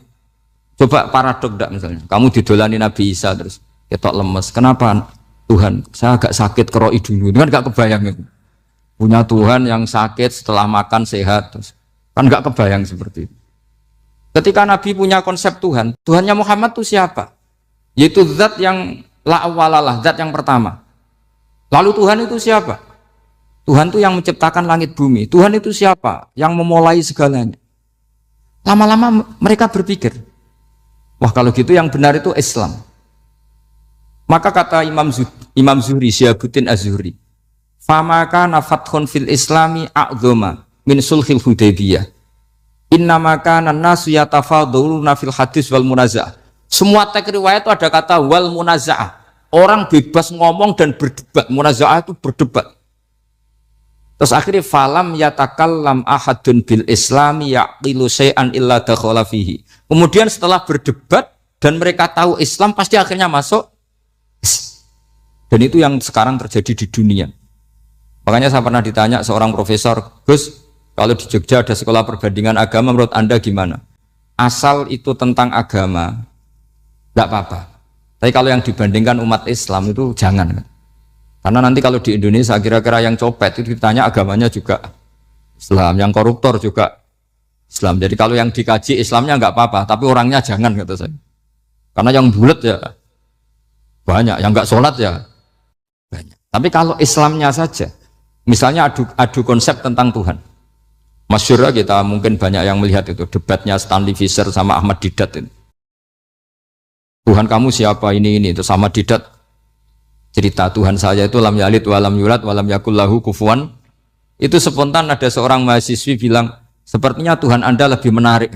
Coba paradok enggak misalnya. Kamu didolani Nabi Isa terus ketok lemes. Kenapa Tuhan? Saya agak sakit keroi dulu. Kan enggak kebayang itu. Punya Tuhan yang sakit setelah makan sehat terus. Kan enggak kebayang seperti itu. Ketika Nabi punya konsep Tuhan, Tuhannya Muhammad itu siapa? Yaitu zat yang la awalalah, zat yang pertama. Lalu Tuhan itu siapa? Tuhan itu yang menciptakan langit bumi. Tuhan itu siapa? Yang memulai segalanya. Lama-lama mereka berpikir, wah kalau gitu yang benar itu Islam. Maka kata Imam Zuhri, Syihabuddin Az-Zuhri, famaka nafathun fil islami a'zoma min sulhil Hudaybiyah. Innamaka nasu yatafaduluna fil hadis wal munaza'ah. Semua teks riwayat itu ada kata wal munaza'ah. Orang bebas ngomong dan berdebat. Munaza'ah itu berdebat. Terus akhirnya falam yatakallam ahadun bil islami yaqilu syai'an illa dakhala fihi. Kemudian setelah berdebat dan mereka tahu Islam pasti akhirnya masuk. Dan itu yang sekarang terjadi di dunia. Makanya saya pernah ditanya seorang profesor, Gus, kalau di Jogja ada sekolah perbandingan agama, menurut Anda gimana? Asal itu tentang agama, enggak apa-apa. Tapi kalau yang dibandingkan umat Islam itu jangan. Karena nanti kalau di Indonesia kira-kira yang copet itu ditanya agamanya juga Islam, yang koruptor juga Islam. Jadi kalau yang dikaji Islamnya enggak apa-apa, tapi orangnya jangan, kata saya. Karena yang bulat ya banyak, yang enggak sholat ya banyak. Tapi kalau Islamnya saja, misalnya adu konsep tentang Tuhan. Masyhur kita mungkin banyak yang melihat itu debatnya Stanley Fischer sama Ahmad Didat itu. Tuhan kamu siapa ini itu sama Didat cerita Tuhan saya itu lam yalid walam yulad walam yakul lahu kufuwan. Itu spontan ada seorang mahasiswi bilang, sepertinya Tuhan Anda lebih menarik.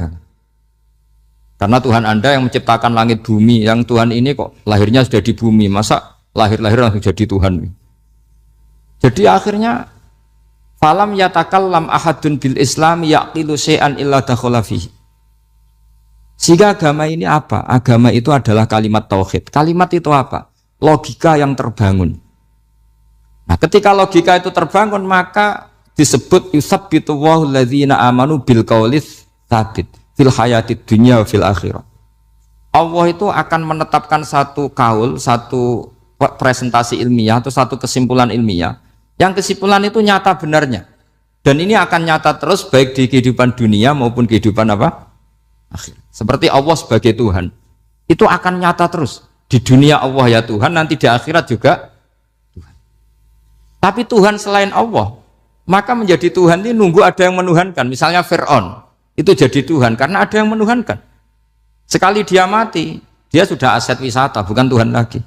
Karena Tuhan Anda yang menciptakan langit bumi, yang Tuhan ini kok lahirnya sudah di bumi, masa lahir-lahir langsung jadi Tuhan. Jadi akhirnya falam yatakallam ahadun bil Islam yaqilu syai'an illa dakhala fihi. Sehingga agama ini apa? Agama itu adalah kalimat tauhid. Kalimat itu apa? Logika yang terbangun. Nah, ketika logika itu terbangun, maka disebut yusabbitu Allahu alladzina amanu bil qaulis tsabit fil hayatid dunya wa fil akhirah. Allah itu akan menetapkan satu kaul, satu presentasi ilmiah atau satu kesimpulan ilmiah. Yang kesimpulan itu nyata benarnya. Dan ini akan nyata terus baik di kehidupan dunia maupun kehidupan apa? Akhir. Seperti Allah sebagai Tuhan. Itu akan nyata terus. Di dunia Allah ya Tuhan, nanti di akhirat juga Tuhan. Tapi Tuhan selain Allah, maka menjadi Tuhan ini nunggu ada yang menuhankan. Misalnya Fir'aun, itu jadi Tuhan karena ada yang menuhankan. Sekali dia mati, dia sudah aset wisata, bukan Tuhan lagi.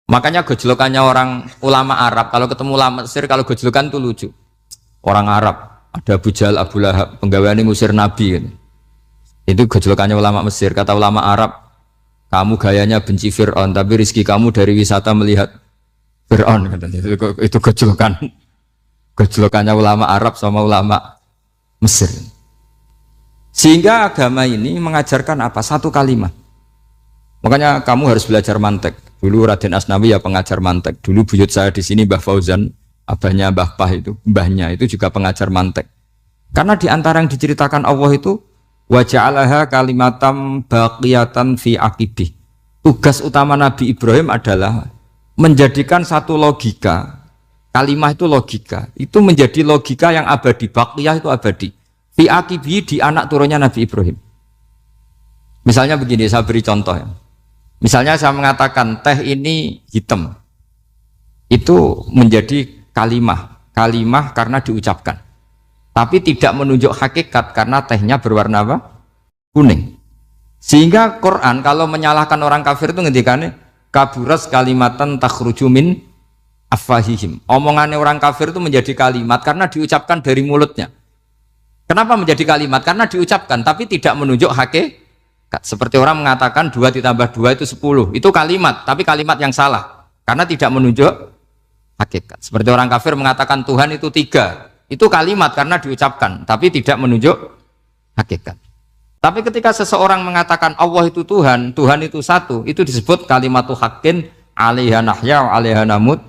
Makanya gejolokannya orang ulama Arab, kalau ketemu ulama Mesir, kalau gejolokan itu lucu. Orang Arab, ada Abu Jahal, Abu Lahab, penggaweane ngusir Nabi. Gitu. Itu gejolokannya ulama Mesir. Kata ulama Arab, kamu gayanya benci Fir'aun, tapi rizki kamu dari wisata melihat Fir'aun. Itu gejolokan. Gejolokannya ulama Arab sama ulama Mesir. Sehingga agama ini mengajarkan apa? Satu kalimat. Makanya kamu harus belajar mantek. Dulu Raden Asnawi ya pengajar mantek. Dulu buyut saya di sini Mbah Fauzan, abahnya Mbah Pah itu, mbahnya itu juga pengajar mantek. Karena di antara yang diceritakan Allah itu wa ja'alaha kalimatam baqiyatan fi aqibih. Tugas utama Nabi Ibrahim adalah menjadikan satu logika. Kalimah itu logika. Itu menjadi logika yang abadi. Baqiyah itu abadi. Fi aqibih di anak turunnya Nabi Ibrahim. Misalnya begini, saya beri contoh ya. Misalnya saya mengatakan teh ini hitam, itu menjadi kalimah karena diucapkan, tapi tidak menunjuk hakikat karena tehnya berwarna apa? Kuning. Sehingga Quran kalau menyalahkan orang kafir itu ngendikane kaburas kalimatan takhruju min afwahihim. Omongannya orang kafir itu menjadi kalimat karena diucapkan dari mulutnya. Kenapa menjadi kalimat? Karena diucapkan tapi tidak menunjuk hakikat. Seperti orang mengatakan 2 ditambah 2 itu 10. Itu kalimat, tapi kalimat yang salah. Karena tidak menunjuk hakikat. Seperti orang kafir mengatakan Tuhan itu 3. Itu kalimat karena diucapkan, tapi tidak menunjuk hakikat. Tapi ketika seseorang mengatakan Allah itu Tuhan, Tuhan itu satu, itu disebut kalimatu haqqin 'alaiha nahya wa 'alaiha namut.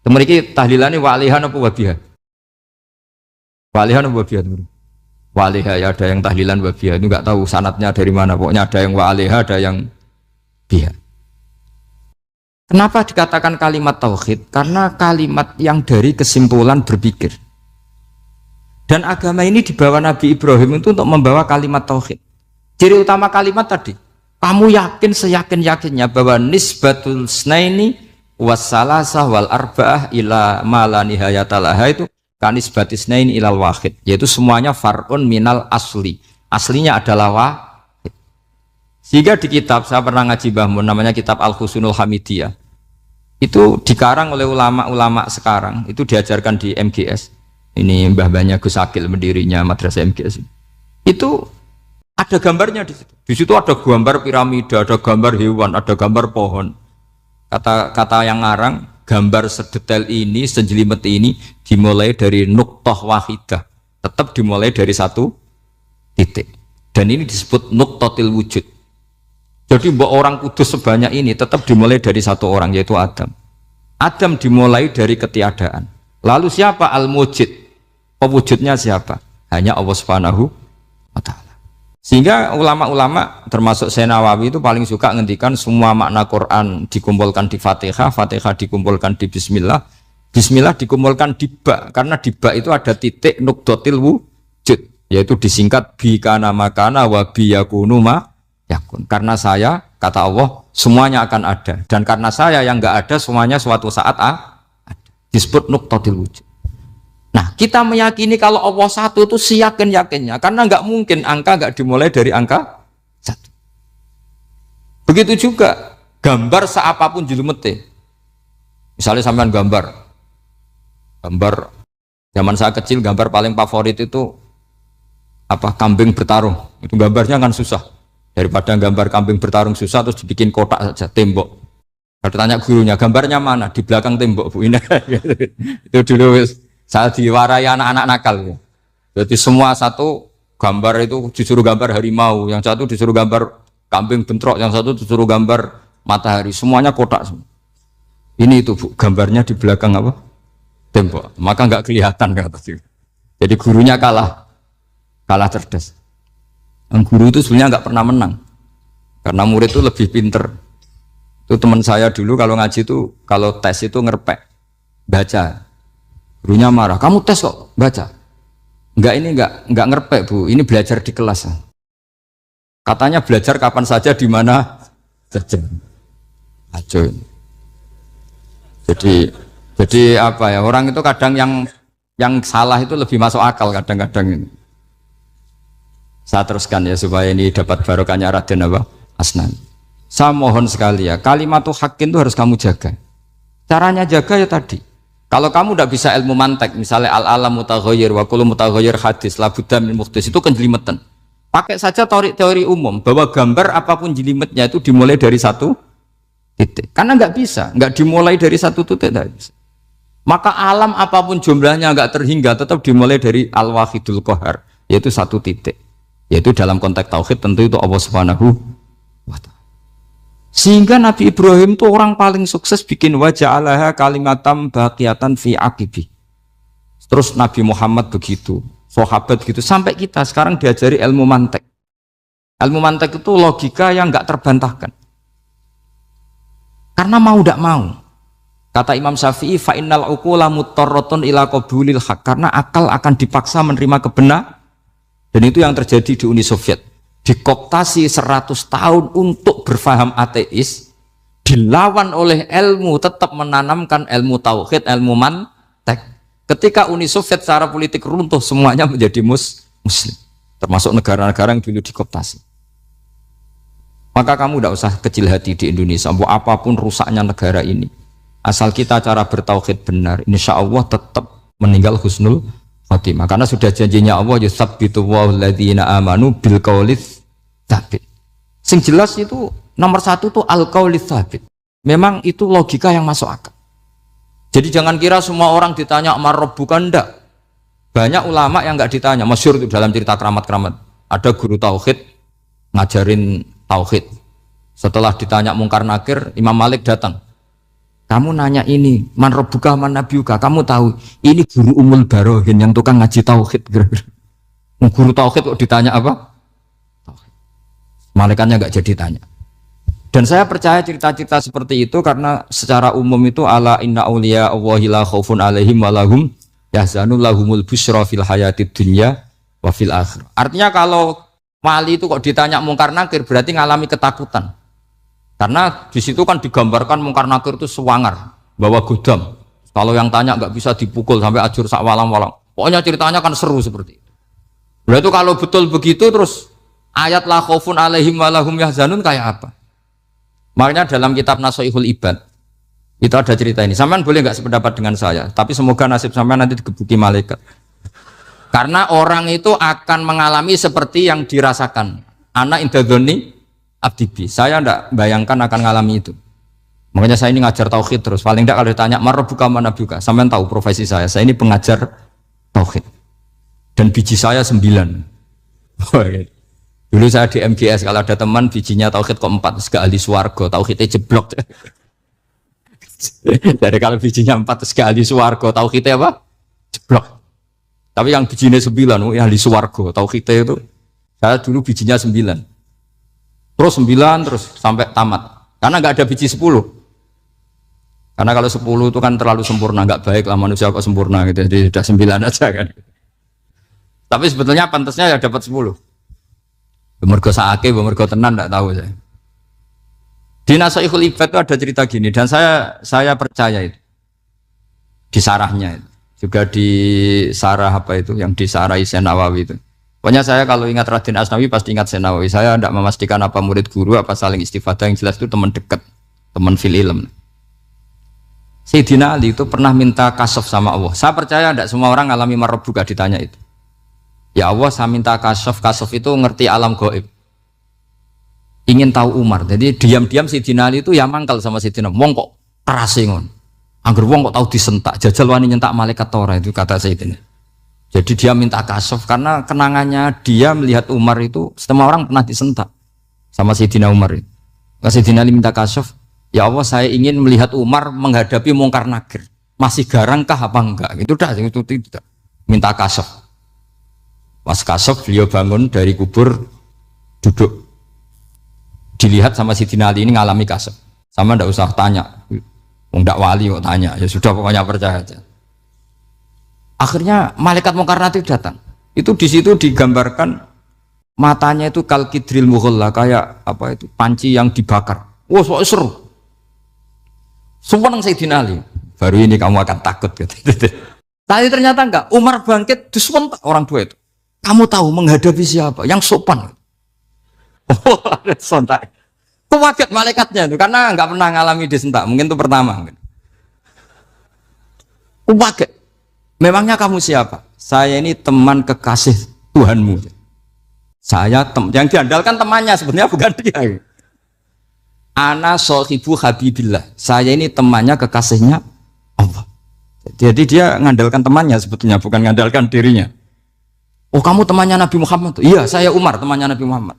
Memiliki tahlilane wa 'alaiha apa wa biha. Wa 'alaiha apa wa biha. Wa'alaiha ya ada yang tahlilan wa biha, itu nggak tahu sanatnya dari mana, pokoknya ada yang wa'alaiha, ada yang biha. Kenapa dikatakan kalimat tauhid? Karena kalimat yang dari kesimpulan berpikir. Dan agama ini dibawa Nabi Ibrahim itu untuk membawa kalimat tauhid. Ciri utama kalimat tadi, kamu yakin seyakin-yakinnya bahwa nisbatul snaini wassalasah wal arba'ah ila ma la nihayatalaha itu kanisbatisnain ilal wahid, yaitu semuanya far'un minal asli. Aslinya adalah wahid. Sehingga di kitab, saya pernah ngaji Mbah Mun, namanya kitab Al-Husunul Hamidiyah. Itu dikarang oleh ulama-ulama sekarang, itu diajarkan di MGS. Ini mbah-mbahnya Gus Akil, pendirinya madrasah MGS. Itu ada gambarnya di situ. Di situ ada gambar piramida, ada gambar hewan, ada gambar pohon. Kata yang ngarang, gambar sedetail ini, sejelimet ini dimulai dari nuktah wahidah, tetap dimulai dari satu titik, dan ini disebut nuktatil wujud. Jadi mbok orang kudus sebanyak ini tetap dimulai dari satu orang, yaitu Adam. Adam dimulai dari ketiadaan. Lalu siapa al-mujid? Pewujudnya siapa? Hanya Allah Subhanahu wa ta'ala. Sehingga ulama-ulama termasuk Syekh Nawawi itu paling suka ngendikan semua makna Quran dikumpulkan di Fatihah, Fatihah dikumpulkan di Bismillah, Bismillah dikumpulkan di ba, karena di ba itu ada titik nuqtatil wujud, yaitu disingkat bi kana makana wa bi yakunu ma yakun. Karena saya, kata Allah, semuanya akan ada, dan karena saya yang enggak ada, semuanya suatu saat ada. Disebut nuqtatil wujud. Nah, kita meyakini kalau Allah satu itu seyakin-yakinnya, karena enggak mungkin angka enggak dimulai dari angka satu. Begitu juga gambar seapapun julumete. Misalnya sampean gambar zaman saya kecil, gambar paling favorit itu apa? Kambing bertarung. Itu gambarnya kan susah. Daripada gambar kambing bertarung susah terus dibikin kotak saja, tembok. Kalau tanya gurunya, gambarnya mana? Di belakang tembok, Bu. Ini itu dulu saya diwarai anak-anak nakal. Jadi semua satu gambar itu disuruh gambar harimau, yang satu disuruh gambar kambing bentrok, yang satu disuruh gambar matahari. Semuanya kotak semua. Ini itu, Bu, gambarnya di belakang apa? Tembok. Maka nggak kelihatan kata sih. Jadi gurunya kalah cerdas. Yang guru itu sebenarnya nggak pernah menang, karena murid itu lebih pinter. Itu teman saya dulu kalau ngaji itu, kalau tes itu ngerpek baca, gurunya marah, kamu tes kok baca? Enggak ngerpek, Bu, ini belajar di kelas. Katanya belajar kapan saja di mana saja. Acuh. Jadi apa ya, orang itu kadang yang salah itu lebih masuk akal kadang-kadang ini. Saya teruskan ya supaya ini dapat barokahnya Raden apa? Asnan. Saya mohon sekali ya, kalimatul haqqin itu harus kamu jaga. Caranya jaga ya tadi. Kalau kamu tidak bisa ilmu mantek, misalnya al-alam mutaghayyir wa kullu mutaghayyir hadis la budda min muhdits, itu kan jelimetan. Pakai saja teori umum bahwa gambar apapun jelimetnya itu dimulai dari satu titik. Karena nggak bisa, nggak dimulai dari satu titik, tidak bisa. Maka alam apapun jumlahnya nggak terhingga, tetap dimulai dari al-wahidul qahar, yaitu satu titik. Yaitu dalam konteks tauhid tentu itu Allah Subhanahu wa ta'ala. Sehingga Nabi Ibrahim itu orang paling sukses bikin waja'alaha kalimatam baqiyatan fi aqibi. Terus Nabi Muhammad begitu, sahabat begitu, sampai kita sekarang diajari ilmu mantek. Ilmu mantek itu logika yang enggak terbantahkan. Karena mau tidak mau. Kata Imam Syafi'i, fa innal uqula muttarratun ila qabulil haq, karena akal akan dipaksa menerima kebenaran. Dan itu yang terjadi di Uni Soviet. Dikooptasi 100 tahun untuk berfaham ateis, dilawan oleh ilmu, tetap menanamkan ilmu tauhid, ilmu mantek. Ketika Uni Soviet secara politik runtuh, semuanya menjadi muslim, termasuk negara-negara yang dulu dikooptasi. Maka kamu tidak usah kecil hati di Indonesia, apapun rusaknya negara ini, asal kita cara bertauhid benar, insya Allah tetap meninggal husnul khotimah. Karena sudah janjinya Allah, yusabbitu walladzina amanu bil qaulits tsabit. Sing jelas itu nomor satu tuh al qaulits tsabit. Memang itu logika yang masuk akal. Jadi jangan kira semua orang ditanya amar rabbuka, ndak. Banyak ulama yang enggak ditanya, masyhur itu dalam cerita keramat-keramat. Ada guru tauhid ngajarin tauhid. Setelah ditanya mungkar nakir, Imam Malik datang. Kamu nanya ini, man rabbuka man nabiyuka, kamu tahu ini guru Umul Barohin yang tukang ngaji tauhid. Guru tauhid kok ditanya apa? Tauhid. Malaikatnya enggak jadi tanya. Dan saya percaya cerita-cerita seperti itu karena secara umum itu ala inna auliya Allahi la khaufun alaihim walahum yahzanun lahumul busyra fil hayatid dunya wa fil akhirah. Artinya kalau wali itu kok ditanya mungkar nakir berarti ngalami ketakutan. Karena di situ kan digambarkan mungkar nakir itu sewangar, bawa godam. Kalau yang tanya nggak bisa dipukul sampai ajur sak walang-walang. Pokoknya ceritanya kan seru seperti itu. Berarti kalau betul begitu terus ayat la khaufun alaihim walahum yahzanun kayak apa? Makanya dalam kitab Nashihul Ibad itu ada cerita ini. Sampean boleh nggak sependapat dengan saya, tapi semoga nasib sampean nanti digebuki malaikat. Karena orang itu akan mengalami seperti yang dirasakan. Anak indadzoni abdibi. Saya tidak bayangkan akan mengalami itu. Makanya saya ini ngajar tauhid terus. Paling tidak kalau ditanya marabbuka man nabiyuka, sampean tahu profesi saya. Saya ini pengajar tauhid. Dan biji saya 9. Dulu saya di MGS, kalau ada teman bijinya tauhid kok 4, terus gak ahli swarga, tauhidnya jeblok. Dari kalau bijinya 4 sekali swarga, tauhidnya apa? Jeblok. Tapi yang bijinya 9, ya ahli swarga, tauhidnya itu. Saya dulu bijinya 9. Terus 9 terus sampai tamat. Karena nggak ada biji 10. Karena kalau 10 itu kan terlalu sempurna, nggak baik lah manusia kok sempurna gitu. Jadi sudah 9 aja kan. Tapi sebetulnya pantasnya ya dapat 10. Mergo saake, mergo tenan enggak tahu saya. Di Nasaihul Ibad itu ada cerita gini dan saya percaya itu. Di sarahnya itu. Juga di sarah apa itu yang di sarah Syekh Nawawi itu. Pokoknya saya kalau ingat Raden Asnawi pasti ingat Syekh Nawawi. Saya tidak memastikan apa murid guru apa saling istifadah, yang jelas itu teman dekat, teman fil ilm. Sayyidina Ali itu pernah minta kasaf sama Allah. Saya percaya tidak semua orang alami marbuka ditanya itu. Ya Allah, saya minta kasaf itu ngerti alam gaib. Ingin tahu Umar. Jadi diam-diam Sayyidina Ali itu ya mangkal sama Sayyidina. Wong kok keras ngon. Angger wong kok tahu disentak, jajal wani nyentak malaikat Torah itu kata Sayyidina. Jadi dia minta kasaf karena kenangannya dia melihat Umar itu semua orang pernah disentak sama Sayyidina Umar itu. Sayyidina Ali minta kasaf, ya Allah saya ingin melihat Umar menghadapi mungkar nakir. Masih garangkah apa enggak? Itu dah itu tidak. Minta kasaf. Pas kasaf beliau bangun dari kubur duduk. Dilihat sama Sayyidina Ali ini ngalami kasaf. Sama ndak usah tanya. Ndak wali kok tanya. Ya sudah pokoknya percaya aja. Akhirnya malaikat mungkar nakir datang. Itu di situ digambarkan matanya itu kalkidril mughalla kayak apa itu panci yang dibakar. Wah, so seru. Sumpah nang Sayyidina Ali. Baru ini kamu akan takut gitu. Tapi ternyata enggak. Umar bangkit disentak orang tua itu. Kamu tahu menghadapi siapa? Yang sopan. Oh, ada sontak. Kewaget malaikatnya itu karena nggak pernah ngalami disentak. Mungkin itu pertama. Kewaget. Memangnya kamu siapa? Saya ini teman kekasih Tuhanmu. Saya yang diandalkan temannya sebenarnya bukan dia. Ana sohibu habibillah. Saya ini temannya kekasihnya Allah. Jadi dia ngandalkan temannya sebetulnya bukan ngandalkan dirinya. Oh kamu temannya Nabi Muhammad? Iya saya Umar temannya Nabi Muhammad.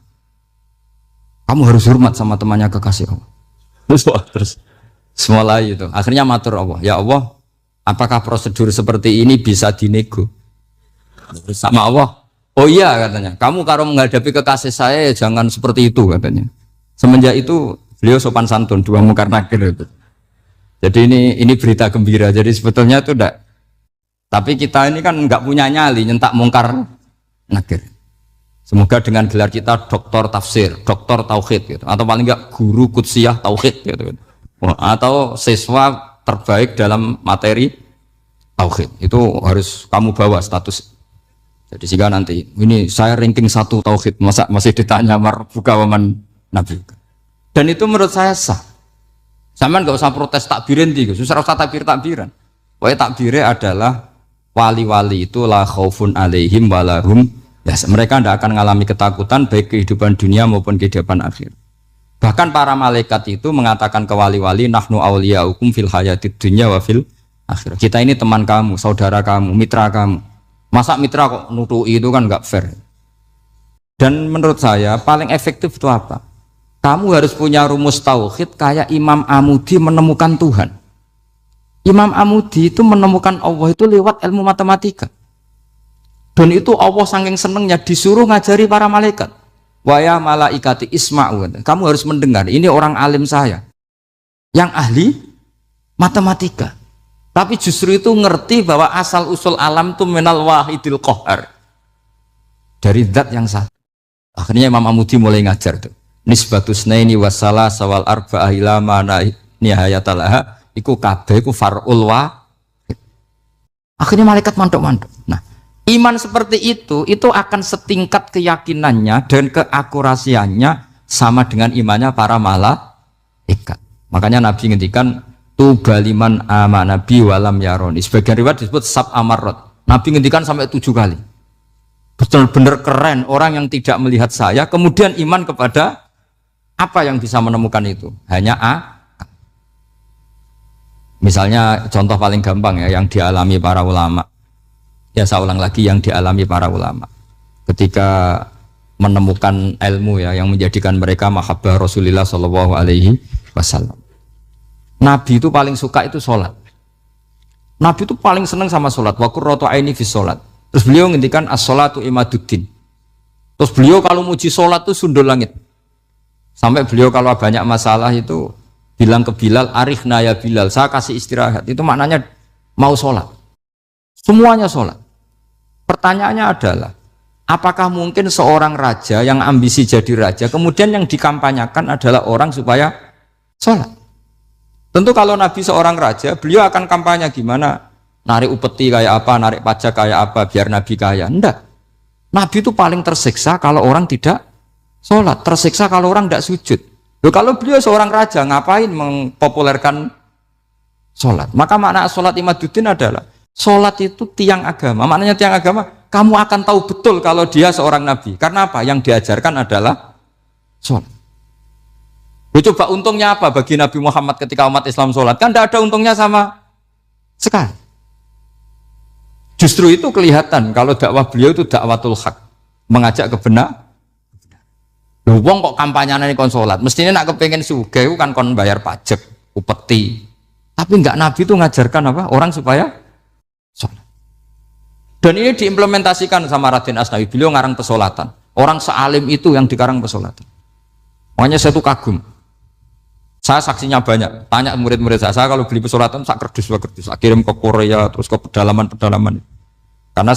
Kamu harus hormat sama temannya kekasih Allah. Terus mulai itu. Akhirnya matur Allah. Ya Allah, apakah prosedur seperti ini bisa dinego? Terus sama Allah. Oh iya katanya. Kamu kalau menghadapi kekasih saya ya jangan seperti itu katanya. Semenjak itu beliau sopan santun dua mungkar nakir itu. Jadi ini berita gembira. Jadi sebetulnya itu enggak. Tapi kita ini kan enggak punya nyali nyentak mungkar nakir. Semoga dengan gelar kita doktor tafsir, doktor tauhid gitu, atau paling enggak guru kutsiyah tauhid gitu. Atau siswa terbaik dalam materi tauhid. Itu harus kamu bawa status. Jadi sehingga nanti ini saya ranking 1 tauhid, masa masih ditanya marbuka waman nabi. Dan itu menurut saya sah. Sama enggak usah protes takbirin gitu, susah usah takbiran. Pokoknya takbirnya adalah wali-wali itu la khaufun alaihim walahum ya, mereka tidak akan mengalami ketakutan baik kehidupan dunia maupun kehidupan akhir. Bahkan para malaikat itu mengatakan ke wali-wali nahnu awliyaukum fil hayatid dunya wa fil akhir. Kita ini teman kamu, saudara kamu, mitra kamu. Masa mitra kok nutui itu kan nggak fair. Dan menurut saya paling efektif itu apa? Kamu harus punya rumus tauhid kayak Imam Amudi menemukan Tuhan. Imam Amudi itu menemukan Allah itu lewat ilmu matematika. Dan itu Allah saking senengnya disuruh ngajari para malaikat. Wa ya malaikati isma'u. Kamu harus mendengar, ini orang alim saya yang ahli matematika. Tapi justru itu ngerti bahwa asal usul alam itu minal wahidil qahar. Dari zat yang satu. Akhirnya Imam Amudi mulai ngajar tuh. Nisbatus naini wassalah sawal arba'ah ila mana nihayatalaha iku kabeh iku far'ul wahid. Akhirnya malaikat mantuk-mantuk. Nah, iman seperti itu akan setingkat keyakinannya dan keakurasiannya sama dengan imannya para malaikat. Makanya Nabi ngendikan tubaliman amana bi walam yaroni. Sebagian riwayat disebut sab amarot. Nabi ngendikan sampai 7 kali. Benar-benar keren orang yang tidak melihat saya kemudian iman kepada apa yang bisa menemukan itu? Hanya misalnya contoh paling gampang ya yang dialami para ulama. Ya saya ulang lagi yang dialami para ulama ketika menemukan ilmu ya yang menjadikan mereka mahabbah Rasulullah Shallallahu Alaihi Wasallam. Nabi itu paling suka itu sholat. Nabi itu paling seneng sama sholat. Wa qurratu aini fi sholat. Terus beliau ngendikan as-sholatu imaduddin. Terus beliau kalau muji sholat itu sundul langit. Sampai beliau kalau banyak masalah itu bilang ke Bilal, arikhna ya Bilal, saya kasih istirahat. Itu maknanya mau sholat. Semuanya sholat. Pertanyaannya adalah, apakah mungkin seorang raja yang ambisi jadi raja, kemudian yang dikampanyakan adalah orang supaya sholat? Tentu kalau Nabi seorang raja, beliau akan kampanye gimana? Narik upeti kayak apa, narik pajak kayak apa, biar Nabi kaya. Enggak. Nabi itu paling tersiksa kalau orang tidak sholat, tersiksa kalau orang tidak sujud. Loh, kalau beliau seorang raja, ngapain mempopulerkan sholat? Maka makna sholat imaduddin adalah, sholat itu tiang agama. Maknanya tiang agama, kamu akan tahu betul kalau dia seorang Nabi. Karena apa? Yang diajarkan adalah sholat. Coba untungnya apa bagi Nabi Muhammad ketika umat Islam sholat? Kan tidak ada untungnya sama sekali. Justru itu kelihatan kalau dakwah beliau itu dakwatul haq, mengajak kebenaran. Loh, wong kok kampanyane kon sholat? Mestinya nak kepengen sugih kan kon bayar pajak, upeti. Tapi enggak, Nabi itu ngajarkan apa? Orang supaya sholat. Dan ini diimplementasikan sama Raden Asnawi. Beliau ngarang pesolatan. Orang sealim itu yang dikarang pesolatan. Makanya saya tuh kagum. Saya saksinya banyak. Tanya murid-murid saya kalau beli pesolatan, saya kerdus, saya kirim ke Korea, terus ke pedalaman-pedalaman. Karena